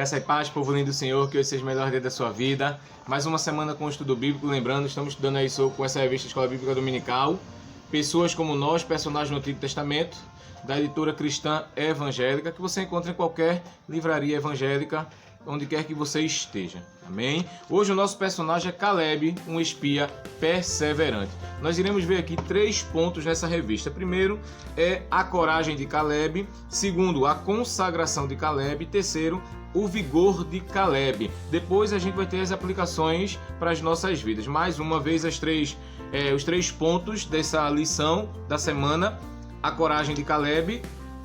Graça e paz, povo lindo do Senhor, que hoje seja o melhor dia da sua vida. Mais uma semana com o estudo bíblico, lembrando, estamos estudando aí com essa revista Escola Bíblica Dominical, Pessoas como Nós, Personagens no Antigo Testamento, da editora cristã evangélica, que você encontra em qualquer livraria evangélica, onde quer que você esteja. Amém? Hoje o nosso personagem é Caleb, um espia perseverante. Nós iremos ver aqui 3 pontos nessa revista. Primeiro é a coragem de Caleb. Segundo, a consagração de Caleb. Terceiro, o vigor de Caleb. Depois a gente vai ter as aplicações para as nossas vidas. Mais uma vez os 3 pontos dessa lição da semana: a coragem de Caleb,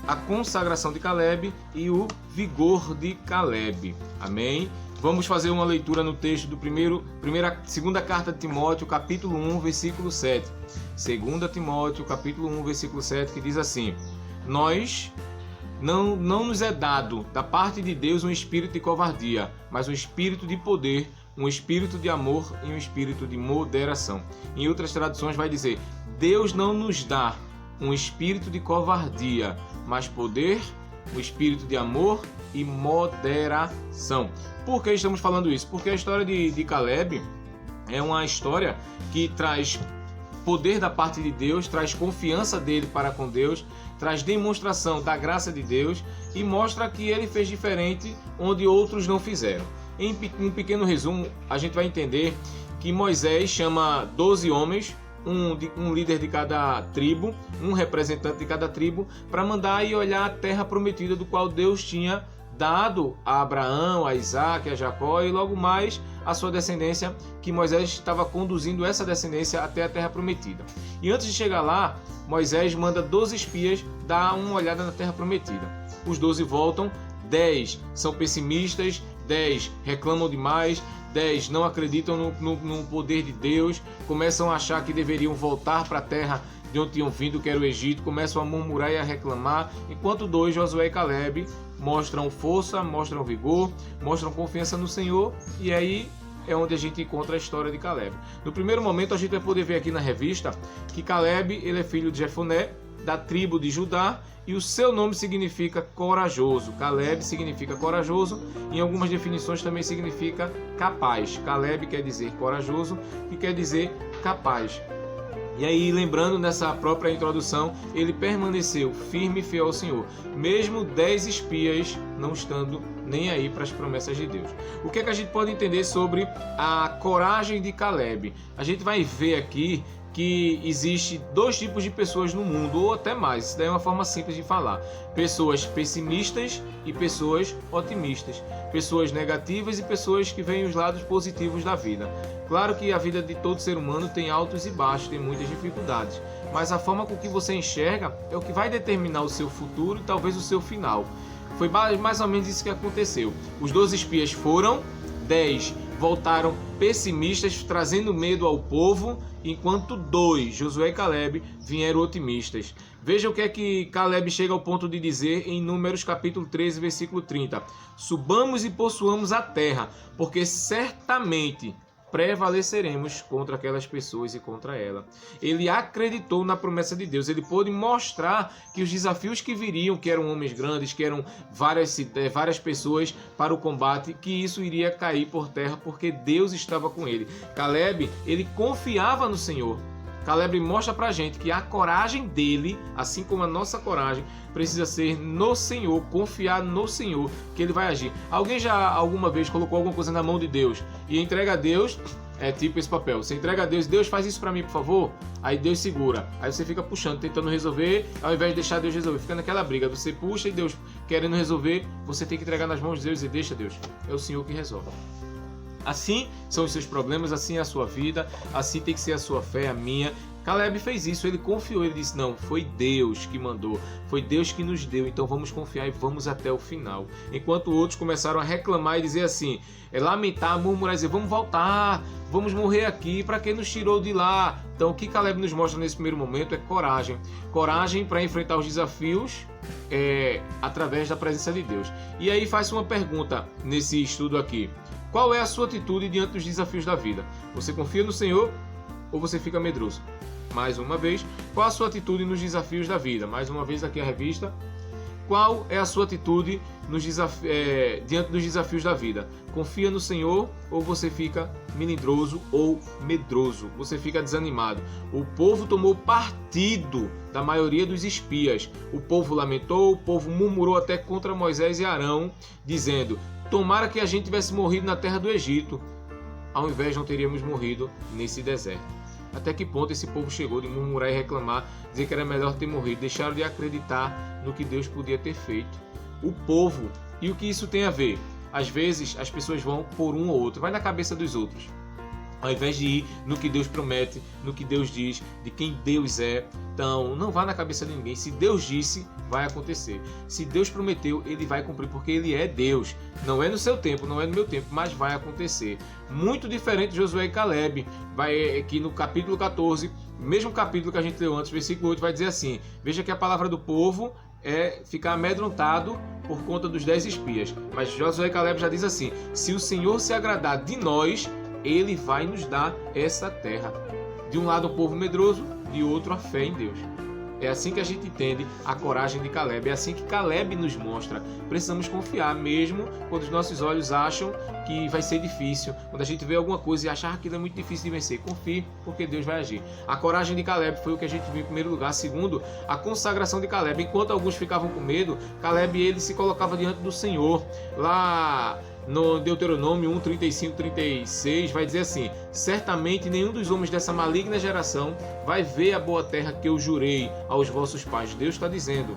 a consagração de Caleb e o vigor de Caleb. Amém? Vamos fazer uma leitura no texto do segunda carta de Timóteo, capítulo 1, versículo 7. Segunda Timóteo, capítulo 1, versículo 7, que diz assim: Nós não nos é dado da parte de Deus um espírito de covardia, mas um espírito de poder, um espírito de amor e um espírito de moderação. Em outras traduções vai dizer: Deus não nos dá um espírito de covardia, mas poder, um espírito de amor e moderação. Por que estamos falando isso? Porque a história de Caleb é uma história que traz poder da parte de Deus, traz confiança dele para com Deus, traz demonstração da graça de Deus e mostra que ele fez diferente onde outros não fizeram. Em um pequeno resumo, a gente vai entender que Moisés chama 12 homens, um líder de cada tribo, um representante de cada tribo, para mandar ir olhar a terra prometida, do qual Deus tinha dado a Abraão, a Isaac, a Jacó e logo mais a sua descendência, que Moisés estava conduzindo essa descendência até a terra prometida. E antes de chegar lá, Moisés manda 12 espias dar uma olhada na terra prometida. Os 12 voltam, 10 são pessimistas, 10 reclamam demais, 10 não acreditam no poder de Deus, começam a achar que deveriam voltar para a terra de onde tinham vindo, que era o Egito, começam a murmurar e a reclamar, enquanto 2, Josué e Caleb, mostram força, mostram vigor, mostram confiança no Senhor, e aí é onde a gente encontra a história de Caleb. No primeiro momento a gente vai poder ver aqui na revista que Caleb, ele é filho de Jefoné, da tribo de Judá, e o seu nome significa corajoso. Caleb significa corajoso, em algumas definições também significa capaz. Caleb quer dizer corajoso e quer dizer capaz. E aí, lembrando nessa própria introdução, ele permaneceu firme e fiel ao Senhor, mesmo 10 espias não estando nem aí para as promessas de Deus. O que é que a gente pode entender sobre a coragem de Caleb? A gente vai ver aqui que existe 2 tipos de pessoas no mundo, ou até mais. Isso daí é uma forma simples de falar: pessoas pessimistas e pessoas otimistas, pessoas negativas e pessoas que veem os lados positivos da vida. Claro que a vida de todo ser humano tem altos e baixos, tem muitas dificuldades, mas a forma com que você enxerga é o que vai determinar o seu futuro e talvez o seu final. Foi mais ou menos isso que aconteceu. Os 12 espias foram, 10 voltaram pessimistas, trazendo medo ao povo, enquanto 2, Josué e Caleb, vieram otimistas. Veja o que é que Caleb chega ao ponto de dizer em Números capítulo 13, versículo 30. Subamos e possuamos a terra, porque certamente prevaleceremos contra aquelas pessoas e contra ela. Ele acreditou na promessa de Deus. Ele pôde mostrar que os desafios que viriam, que eram homens grandes, que eram várias pessoas para o combate, que isso iria cair por terra, porque Deus estava com ele. Caleb, ele confiava no Senhor. Caleb mostra pra gente que a coragem dele, assim como a nossa coragem, precisa ser no Senhor, confiar no Senhor, que ele vai agir. Alguém já alguma vez colocou alguma coisa na mão de Deus e entrega a Deus? É tipo esse papel: você entrega a Deus, Deus faz isso pra mim, por favor. Aí Deus segura, aí você fica puxando, tentando resolver, ao invés de deixar Deus resolver, fica naquela briga. Você puxa e Deus querendo resolver, você tem que entregar nas mãos de Deus e deixa Deus, é o Senhor que resolve. Assim são os seus problemas, assim é a sua vida, assim tem que ser a sua fé, a minha. Caleb fez isso, ele confiou, ele disse: não, foi Deus que mandou, foi Deus que nos deu, então vamos confiar e vamos até o final. Enquanto outros começaram a reclamar e dizer assim, lamentar, murmurar, dizer: vamos voltar, vamos morrer aqui, para quem nos tirou de lá? Então o que Caleb nos mostra nesse primeiro momento é coragem. Coragem para enfrentar os desafios através da presença de Deus. E aí faz uma pergunta nesse estudo aqui: qual é a sua atitude diante dos desafios da vida? Você confia no Senhor ou você fica medroso? Mais uma vez, qual a sua atitude nos desafios da vida? Mais uma vez aqui a revista Qual é a sua atitude diante dos desafios da vida? Confia no Senhor ou você fica melindroso ou medroso? Você fica desanimado? O povo tomou partido da maioria dos espias. O povo lamentou, o povo murmurou até contra Moisés e Arão, dizendo: tomara que a gente tivesse morrido na terra do Egito, ao invés não teríamos morrido nesse deserto. Até que ponto esse povo chegou de murmurar e reclamar, dizer que era melhor ter morrido, deixaram de acreditar no que Deus podia ter feito. O povo, e o que isso tem a ver? Às vezes as pessoas vão por um ou outro, vai na cabeça dos outros, ao invés de ir no que Deus promete, no que Deus diz, de quem Deus é. Então, não vá na cabeça de ninguém. Se Deus disse, vai acontecer. Se Deus prometeu, Ele vai cumprir, porque Ele é Deus. Não é no seu tempo, não é no meu tempo, mas vai acontecer. Muito diferente de Josué e Caleb. Vai aqui no capítulo 14, mesmo capítulo que a gente leu antes, versículo 8, vai dizer assim: veja que a palavra do povo é ficar amedrontado por conta dos 10 espias. Mas Josué e Caleb já diz assim: se o Senhor se agradar de nós, Ele vai nos dar essa terra. De um lado o povo medroso, de outro a fé em Deus. É assim que a gente entende a coragem de Caleb. É assim que Caleb nos mostra. Precisamos confiar, mesmo quando os nossos olhos acham que vai ser difícil. Quando a gente vê alguma coisa e achar que aquilo é muito difícil de vencer, confie, porque Deus vai agir. A coragem de Caleb foi o que a gente viu em primeiro lugar. Segundo, a consagração de Caleb. Enquanto alguns ficavam com medo, Caleb ele se colocava diante do Senhor. Lá no Deuteronômio 1, 35, 36, vai dizer assim: certamente nenhum dos homens dessa maligna geração vai ver a boa terra que eu jurei aos vossos pais. Deus está dizendo: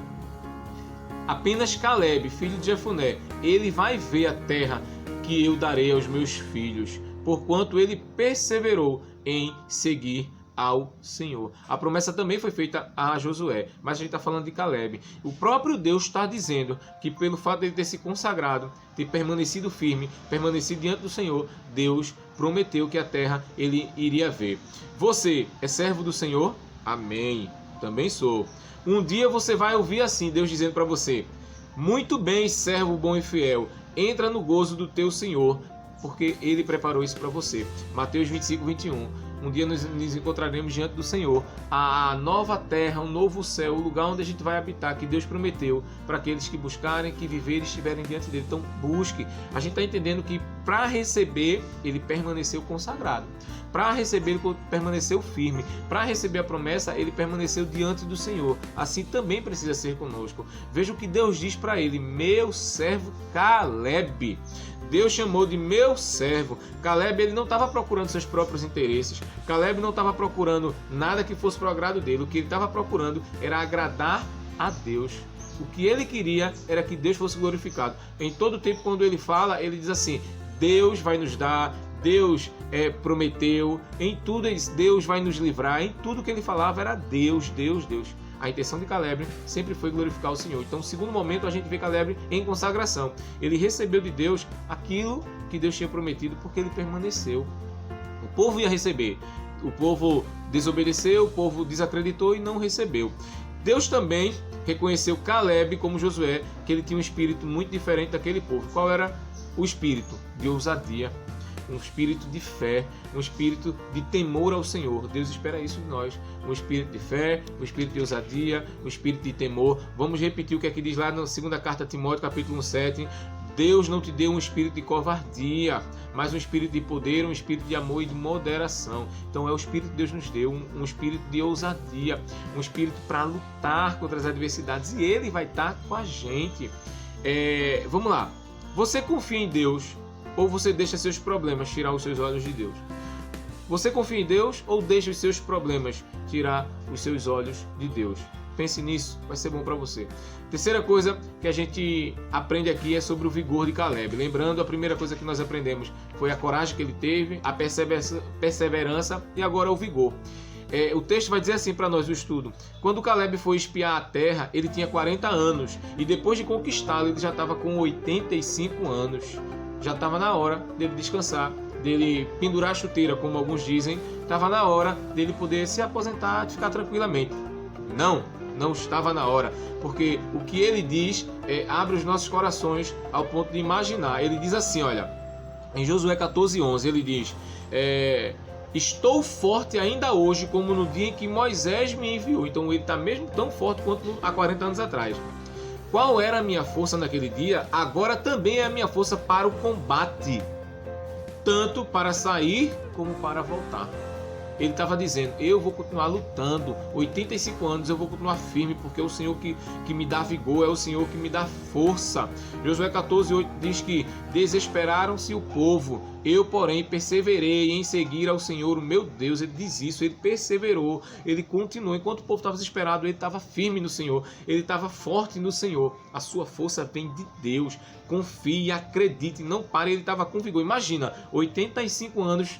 apenas Caleb, filho de Jefoné, ele vai ver a terra que eu darei aos meus filhos, porquanto ele perseverou em seguir ao Senhor. A promessa também foi feita a Josué, mas a gente está falando de Caleb. O próprio Deus está dizendo que pelo fato de ele ter se consagrado, ter permanecido firme, permanecido diante do Senhor, Deus prometeu que a terra ele iria ver. Você é servo do Senhor? Amém. Também sou. Um dia você vai ouvir assim, Deus dizendo para você: muito bem, servo bom e fiel, entra no gozo do teu Senhor, porque Ele preparou isso para você. Mateus 25, 21. Um dia nos encontraremos diante do Senhor, a nova terra, um novo céu, o lugar onde a gente vai habitar, que Deus prometeu para aqueles que buscarem, que viverem e estiverem diante dele. Então busque. A gente está entendendo que para receber, ele permaneceu consagrado. Para receber, ele permaneceu firme. Para receber a promessa, ele permaneceu diante do Senhor. Assim também precisa ser conosco. Veja o que Deus diz para ele: meu servo Caleb. Deus chamou de meu servo. Caleb ele não estava procurando seus próprios interesses. Caleb não estava procurando nada que fosse para o agrado dele. O que ele estava procurando era agradar a Deus. O que ele queria era que Deus fosse glorificado. Em todo tempo, quando ele fala, ele diz assim: Deus vai nos dar, Deus prometeu, em tudo Deus vai nos livrar. Em tudo que ele falava era Deus, Deus, Deus. A intenção de Caleb sempre foi glorificar o Senhor. Então, no segundo momento, a gente vê Caleb em consagração. Ele recebeu de Deus aquilo que Deus tinha prometido, porque ele permaneceu. O povo ia receber. O povo desobedeceu, o povo desacreditou e não recebeu. Deus também reconheceu Caleb como Josué, que ele tinha um espírito muito diferente daquele povo. Qual era o espírito? De ousadia. Um espírito de fé, um espírito de temor ao Senhor. Deus espera isso de nós. Um espírito de fé, um espírito de ousadia, um espírito de temor. Vamos repetir o que aqui diz lá na segunda carta a Timóteo, capítulo 7. Deus não te deu um espírito de covardia, mas um espírito de poder, um espírito de amor e de moderação. Então é o espírito que Deus nos deu, um espírito de ousadia, um espírito para lutar contra as adversidades. E Ele vai estar com a gente. Vamos lá. Você confia em Deus ou você deixa seus problemas tirar os seus olhos de Deus? Você confia em Deus ou deixa os seus problemas tirar os seus olhos de Deus? Pense nisso, vai ser bom para você. Terceira coisa que a gente aprende aqui é sobre o vigor de Caleb. Lembrando, a primeira coisa que nós aprendemos foi a coragem que ele teve, a perseverança e agora o vigor. O texto vai dizer assim para nós, o estudo: quando Caleb foi espiar a terra, ele tinha 40 anos e depois de conquistá-la, ele já estava com 85 anos. Já estava na hora dele descansar, dele pendurar a chuteira, como alguns dizem. Estava na hora dele poder se aposentar e ficar tranquilamente. Não estava na hora, porque o que ele diz abre os nossos corações ao ponto de imaginar. Ele diz assim, olha, em Josué 14:11, ele diz: estou forte ainda hoje como no dia em que Moisés me enviou. Então ele está mesmo tão forte quanto há 40 anos atrás. qual era a minha força naquele dia, agora também é a minha força para o combate, tanto para sair como para voltar. Ele estava dizendo, eu vou continuar lutando, 85 anos eu vou continuar firme, porque é o Senhor que me dá vigor, é o Senhor que me dá força. Josué 14:8 diz que desesperaram-se o povo, eu porém perseverei em seguir ao Senhor, o meu Deus. Ele diz isso, ele perseverou, ele continuou, enquanto o povo estava desesperado, ele estava firme no Senhor, ele estava forte no Senhor. A sua força vem de Deus, confie, acredite, não pare. Ele estava com vigor, imagina, 85 anos,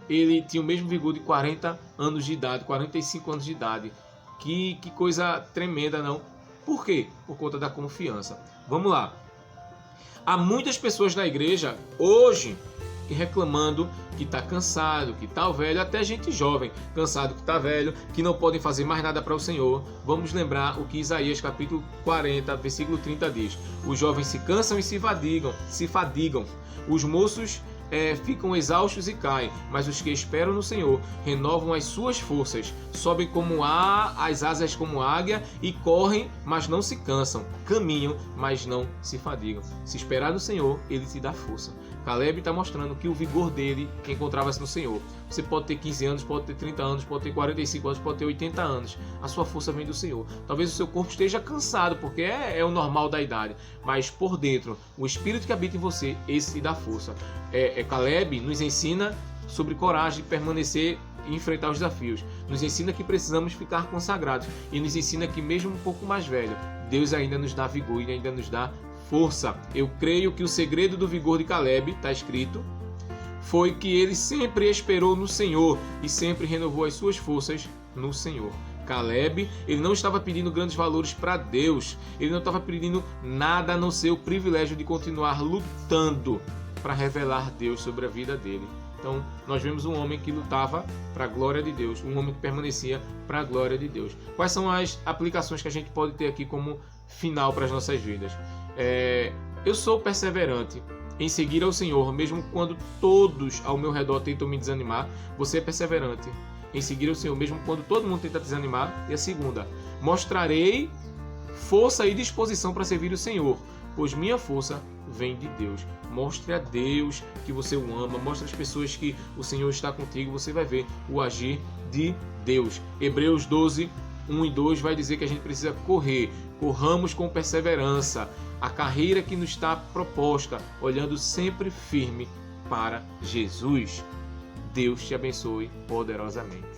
ele tinha o mesmo vigor de 40 anos de idade, 45 anos de idade. Que coisa tremenda, não? Por quê? Por conta da confiança. Vamos lá. Há muitas pessoas na igreja hoje reclamando que está cansado, que está velho, até gente jovem, cansado, que está velho, que não podem fazer mais nada para o Senhor. Vamos lembrar o que Isaías capítulo 40, versículo 30 diz. Os jovens se cansam e se fadigam. Os moços ficam exaustos e caem, mas os que esperam no Senhor renovam as suas forças, sobem como as asas como águia e correm, mas não se cansam, caminham, mas não se fadigam. Se esperar no Senhor, Ele te dá força. Caleb está mostrando que o vigor dele encontrava-se no Senhor. Você pode ter 15 anos, pode ter 30 anos, pode ter 45 anos, pode ter 80 anos. A sua força vem do Senhor. Talvez o seu corpo esteja cansado, porque é o normal da idade. Mas por dentro, o Espírito que habita em você, esse te dá força. Caleb nos ensina sobre coragem de permanecer e enfrentar os desafios. Nos ensina que precisamos ficar consagrados. E nos ensina que mesmo um pouco mais velho, Deus ainda nos dá vigor e ainda nos dá força. Eu creio que o segredo do vigor de Caleb, está escrito, foi que ele sempre esperou no Senhor e sempre renovou as suas forças no Senhor. Caleb, ele não estava pedindo grandes valores para Deus, ele não estava pedindo nada a não ser o privilégio de continuar lutando para revelar Deus sobre a vida dele. Então, nós vemos um homem que lutava para a glória de Deus, um homem que permanecia para a glória de Deus. Quais são as aplicações que a gente pode ter aqui como final para as nossas vidas? Eu sou perseverante em seguir ao Senhor, mesmo quando todos ao meu redor tentam me desanimar. Você é perseverante em seguir ao Senhor, mesmo quando todo mundo tenta desanimar. E a segunda, mostrarei força e disposição para servir o Senhor, pois minha força vem de Deus. Mostre a Deus que você o ama, mostre às pessoas que o Senhor está contigo, você vai ver o agir de Deus. Hebreus 12, 1 e 2 vai dizer que a gente precisa correr. Corramos com perseverança a carreira que nos está proposta, olhando sempre firme para Jesus. Deus te abençoe poderosamente.